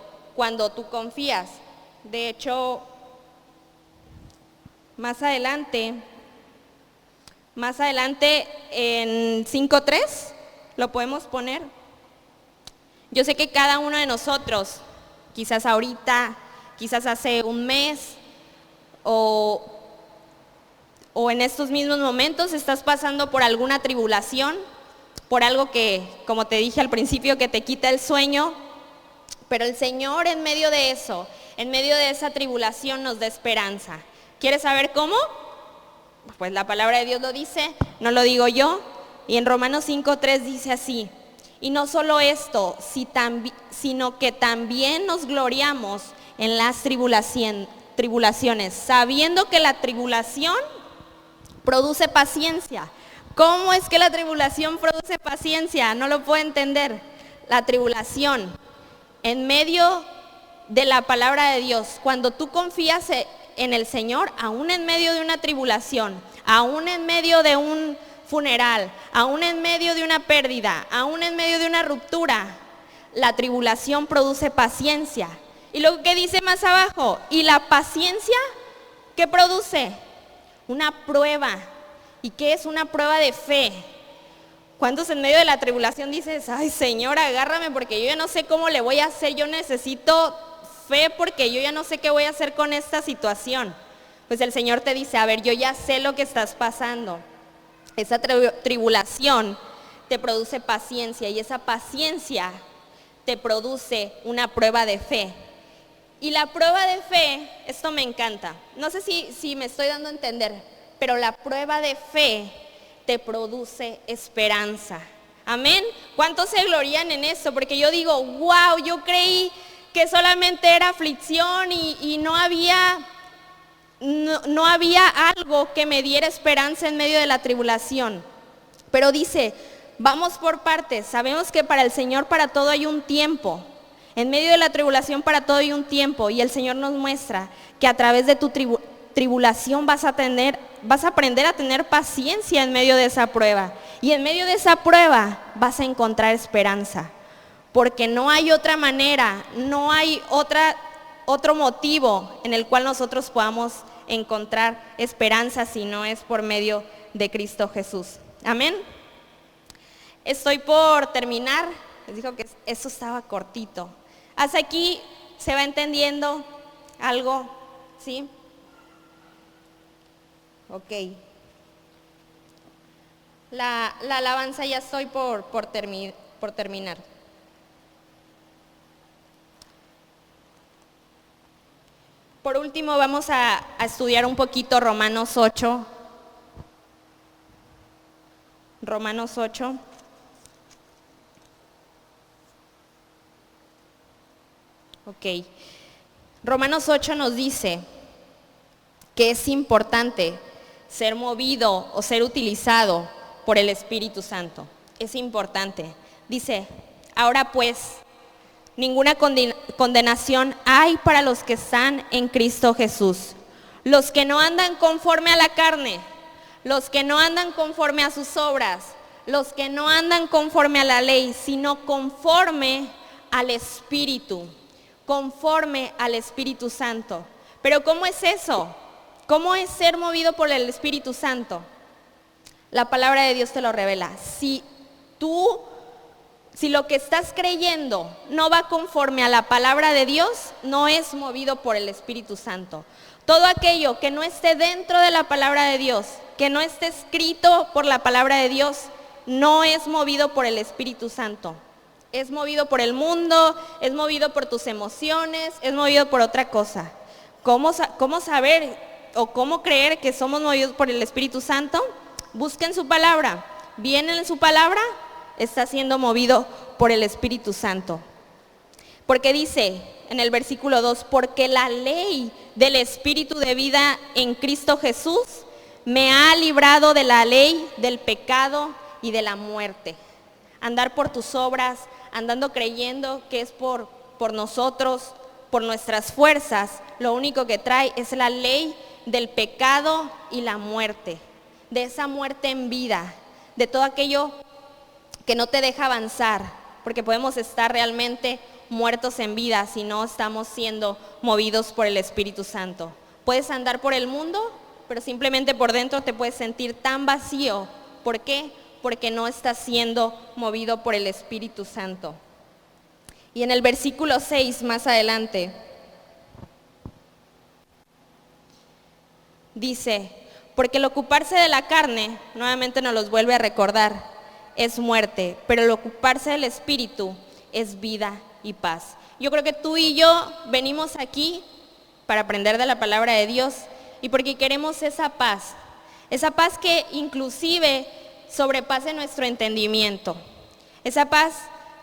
tú confías. De hecho, más adelante en 5:3 lo podemos poner. Yo sé que cada uno de nosotros, quizás ahorita, quizás hace un mes, o en estos mismos momentos estás pasando por alguna tribulación, por algo que, como te dije al principio, que te quita el sueño, pero el Señor en medio de eso, en medio de esa tribulación nos da esperanza. ¿Quieres saber cómo? Pues la palabra de Dios lo dice, no lo digo yo, y en Romanos 5:3 dice así, y no solo esto, sino que también nos gloriamos en las tribulaciones, sabiendo que la tribulación produce paciencia. ¿Cómo es que la tribulación produce paciencia? No lo puedo entender. La tribulación, en medio de la palabra de Dios, cuando tú confías en el Señor, aún en medio de una tribulación, aún en medio de un funeral, aún en medio de una pérdida, aún en medio de una ruptura, la tribulación produce paciencia. Y lo que dice más abajo, y la paciencia, ¿qué produce? Una prueba. ¿Y qué es una prueba de fe? ¿Cuántos en medio de la tribulación dices, ay Señor, agárrame porque yo ya no sé cómo le voy a hacer, yo necesito fe porque yo ya no sé qué voy a hacer con esta situación? Pues el Señor te dice, a ver, yo ya sé lo que estás pasando. Esa tribulación te produce paciencia y esa paciencia te produce una prueba de fe. Y la prueba de fe, esto me encanta, no sé si me estoy dando a entender, pero la prueba de fe te produce esperanza. Amén. ¿Cuántos se glorían en eso? Porque yo digo, wow, yo creí que solamente era aflicción y no había algo que me diera esperanza en medio de la tribulación. Pero dice, vamos por partes, sabemos que para el Señor para todo hay un tiempo. En medio de la tribulación para todo hay un tiempo, y el Señor nos muestra que a través de tu tribulación vas a aprender a tener paciencia en medio de esa prueba, y en medio de esa prueba vas a encontrar esperanza, porque no hay otra manera, no hay otro motivo en el cual nosotros podamos encontrar esperanza si no es por medio de Cristo Jesús. Amén. Estoy por terminar. Les digo que eso estaba cortito. Hasta aquí se va entendiendo algo, ¿sí? Ok. La alabanza ya estoy por terminar. Por último vamos a estudiar un poquito Romanos 8. Romanos 8. Ok. Romanos 8 nos dice que es importante ser movido o ser utilizado por el Espíritu Santo. Es importante. Dice, ahora pues, ninguna condenación hay para los que están en Cristo Jesús. Los que no andan conforme a la carne, Los que no andan conforme a sus obras, los que no andan conforme a la ley, sino conforme al Espíritu, conforme al Espíritu Santo. Pero ¿cómo es eso? ¿Cómo es ser movido por el Espíritu Santo? La palabra de Dios te lo revela. Si lo que estás creyendo no va conforme a la palabra de Dios, no es movido por el Espíritu Santo. Todo aquello que no esté dentro de la palabra de Dios, que no esté escrito por la palabra de Dios, no es movido por el Espíritu Santo. Es movido por el mundo, es movido por tus emociones, es movido por otra cosa. ¿Cómo saber o cómo creer que somos movidos por el Espíritu Santo? Busquen su palabra. Viene en su palabra, está siendo movido por el Espíritu Santo. Porque dice en el versículo 2, porque la ley del Espíritu de vida en Cristo Jesús me ha librado de la ley del pecado y de la muerte. Andar por tus obras, andando creyendo que es por nosotros, por nuestras fuerzas, lo único que trae es la ley del pecado y la muerte. De esa muerte en vida, de todo aquello que no te deja avanzar, porque podemos estar realmente muertos en vida si no estamos siendo movidos por el Espíritu Santo. Puedes andar por el mundo, pero simplemente por dentro te puedes sentir tan vacío. ¿Por qué? Porque no estás siendo movido por el Espíritu Santo. Y en el versículo 6, más adelante, dice, porque el ocuparse de la carne, nuevamente nos los vuelve a recordar, es muerte, pero el ocuparse del Espíritu es vida y paz. Yo creo que tú y yo venimos aquí para aprender de la palabra de Dios y porque queremos esa paz que inclusive sobrepase nuestro entendimiento, esa paz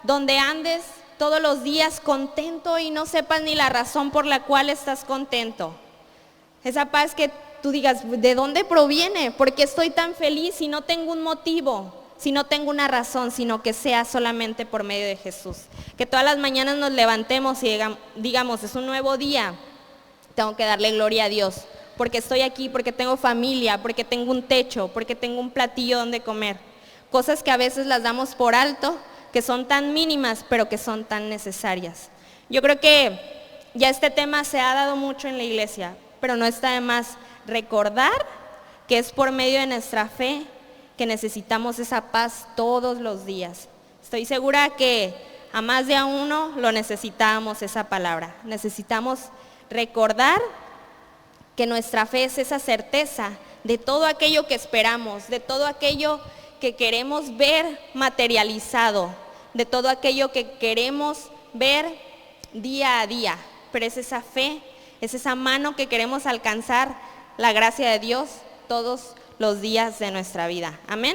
donde andes todos los días contento y no sepas ni la razón por la cual estás contento, esa paz que tú digas, ¿de dónde proviene? ¿Por qué estoy tan feliz si no tengo un motivo? Si no tengo una razón, sino que sea solamente por medio de Jesús. Que todas las mañanas nos levantemos y digamos, es un nuevo día, tengo que darle gloria a Dios, porque estoy aquí, porque tengo familia, porque tengo un techo, porque tengo un platillo donde comer. Cosas que a veces las damos por alto, que son tan mínimas, pero que son tan necesarias. Yo creo que ya este tema se ha dado mucho en la iglesia, pero no está de más recordar que es por medio de nuestra fe que necesitamos esa paz todos los días. Estoy segura que a más de a uno lo necesitamos esa palabra. Necesitamos recordar que nuestra fe es esa certeza de todo aquello que esperamos, de todo aquello que queremos ver materializado, de todo aquello que queremos ver día a día. Pero es esa fe, es esa mano que queremos alcanzar la gracia de Dios todos los días de nuestra vida. Amén.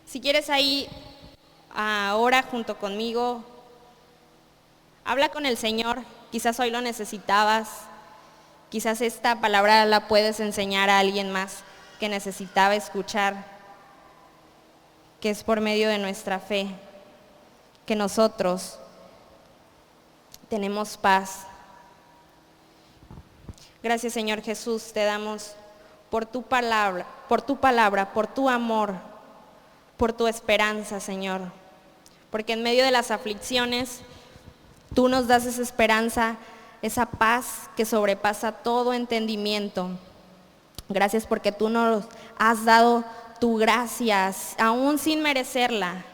Si quieres ahí, ahora junto conmigo, habla con el Señor. Quizás hoy lo necesitabas. Quizás esta palabra la puedes enseñar a alguien más que necesitaba escuchar, que es por medio de nuestra fe que nosotros tenemos paz. Gracias, Señor Jesús, te damos por tu palabra, por tu amor, por tu esperanza, Señor. Porque en medio de las aflicciones, tú nos das esa esperanza, esa paz que sobrepasa todo entendimiento. Gracias porque tú nos has dado tu gracia, aún sin merecerla.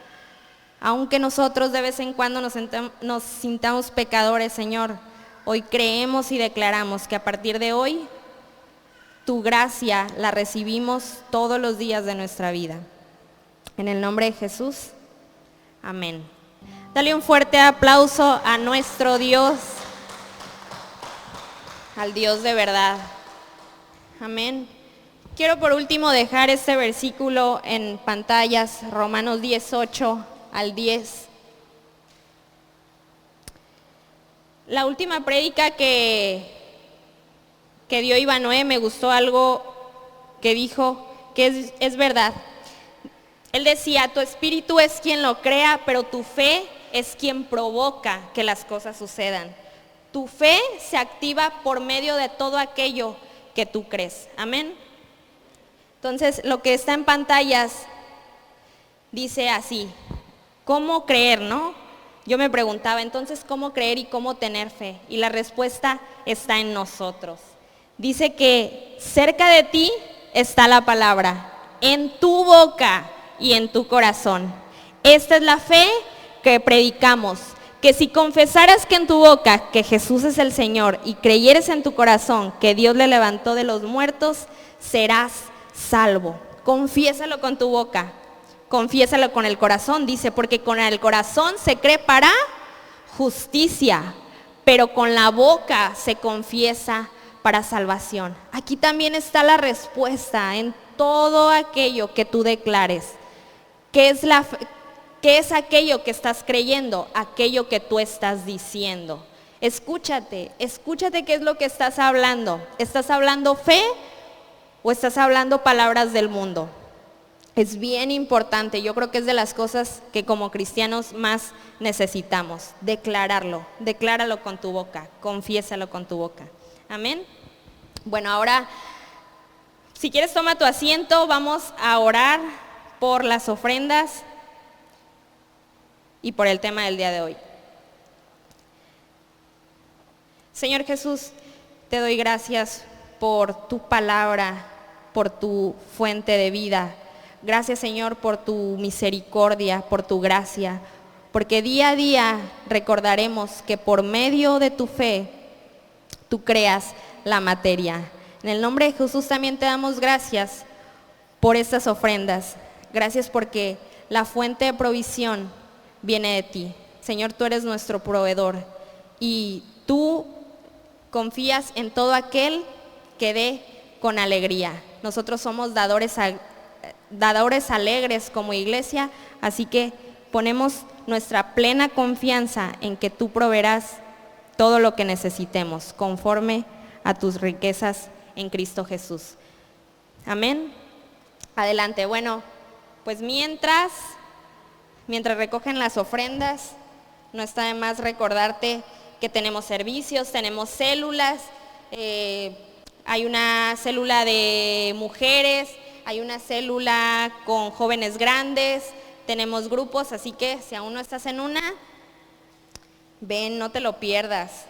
Aunque nosotros de vez en cuando nos sintamos pecadores, Señor, hoy creemos y declaramos que a partir de hoy, tu gracia la recibimos todos los días de nuestra vida. En el nombre de Jesús, amén. Dale un fuerte aplauso a nuestro Dios, al Dios de verdad. Amén. Quiero por último dejar este versículo en pantallas, Romanos 18 al 10. La última prédica que dio Ivanoé, me gustó algo que dijo, que es verdad. Él decía, tu espíritu es quien lo crea, pero tu fe es quien provoca que las cosas sucedan. Tu fe se activa por medio de todo aquello que tú crees. Amén. Entonces, lo que está en pantallas dice así: ¿cómo creer, no? Yo me preguntaba, entonces, ¿cómo creer y cómo tener fe? Y la respuesta está en nosotros. Dice que cerca de ti está la palabra, en tu boca y en tu corazón. Esta es la fe que predicamos, que si confesaras que en tu boca que Jesús es el Señor y creyeres en tu corazón que Dios le levantó de los muertos, serás salvo. Confiésalo con tu boca, confiésalo con el corazón, dice, porque con el corazón se cree para justicia, pero con la boca se confiesa para salvación. Aquí también está la respuesta en todo aquello que tú declares. ¿Qué es aquello que estás creyendo? Aquello que tú estás diciendo. Escúchate qué es lo que estás hablando. ¿Estás hablando fe o estás hablando palabras del mundo? Es bien importante, yo creo que es de las cosas que como cristianos más necesitamos, declararlo con tu boca, confiésalo con tu boca. Amén. Bueno, ahora, si quieres toma tu asiento, vamos a orar por las ofrendas y por el tema del día de hoy. Señor Jesús, te doy gracias por tu palabra, por tu fuente de vida. Gracias, Señor, por tu misericordia, por tu gracia, porque día a día recordaremos que por medio de tu fe, tú creas la materia. En el nombre de Jesús también te damos gracias por estas ofrendas. Gracias porque la fuente de provisión viene de ti. Señor, tú eres nuestro proveedor y tú confías en todo aquel que dé con alegría. Nosotros somos dadores alegres como iglesia, así que ponemos nuestra plena confianza en que tú proveerás todo lo que necesitemos conforme a tus riquezas en Cristo Jesús. Amén. Adelante. Bueno, pues mientras recogen las ofrendas, no está de más recordarte que tenemos servicios, tenemos células, hay una célula de mujeres, hay una célula con jóvenes grandes, tenemos grupos, así que si aún no estás en una, ven, no te lo pierdas.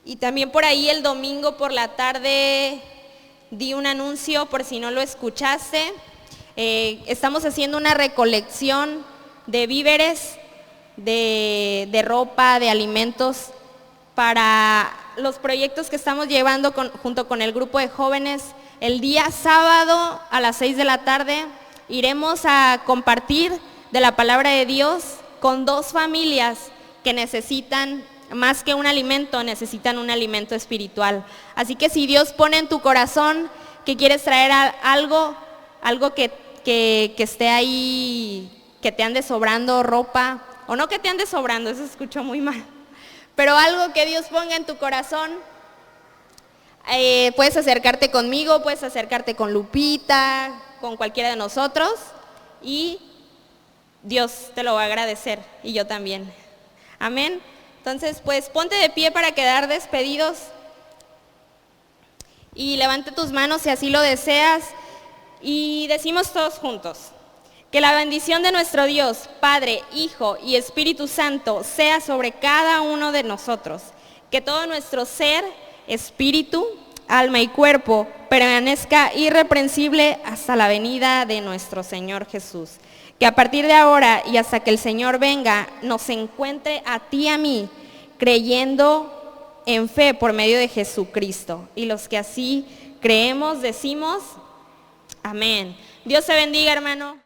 Y también por ahí el domingo por la tarde di un anuncio por si no lo escuchaste. Estamos haciendo una recolección de víveres, de ropa, de alimentos para los proyectos que estamos llevando junto con el grupo de jóvenes. El día sábado a las 6 de la tarde iremos a compartir de la palabra de Dios con 2 familias que necesitan más que un alimento, necesitan un alimento espiritual. Así que si Dios pone en tu corazón que quieres traer algo que esté ahí, que te ande sobrando ropa, o no que te ande sobrando, eso se escuchó muy mal, pero algo que Dios ponga en tu corazón, puedes acercarte conmigo, puedes acercarte con Lupita, con cualquiera de nosotros, y Dios te lo va a agradecer, y yo también. Amén. Entonces, pues ponte de pie para quedar despedidos y levanta tus manos si así lo deseas y decimos todos juntos: que la bendición de nuestro Dios, Padre, Hijo y Espíritu Santo sea sobre cada uno de nosotros, que todo nuestro ser, espíritu, alma y cuerpo permanezca irreprensible hasta la venida de nuestro Señor Jesús. Que a partir de ahora y hasta que el Señor venga, nos encuentre a ti y a mí, creyendo en fe por medio de Jesucristo. Y los que así creemos, decimos amén. Dios te bendiga, hermano.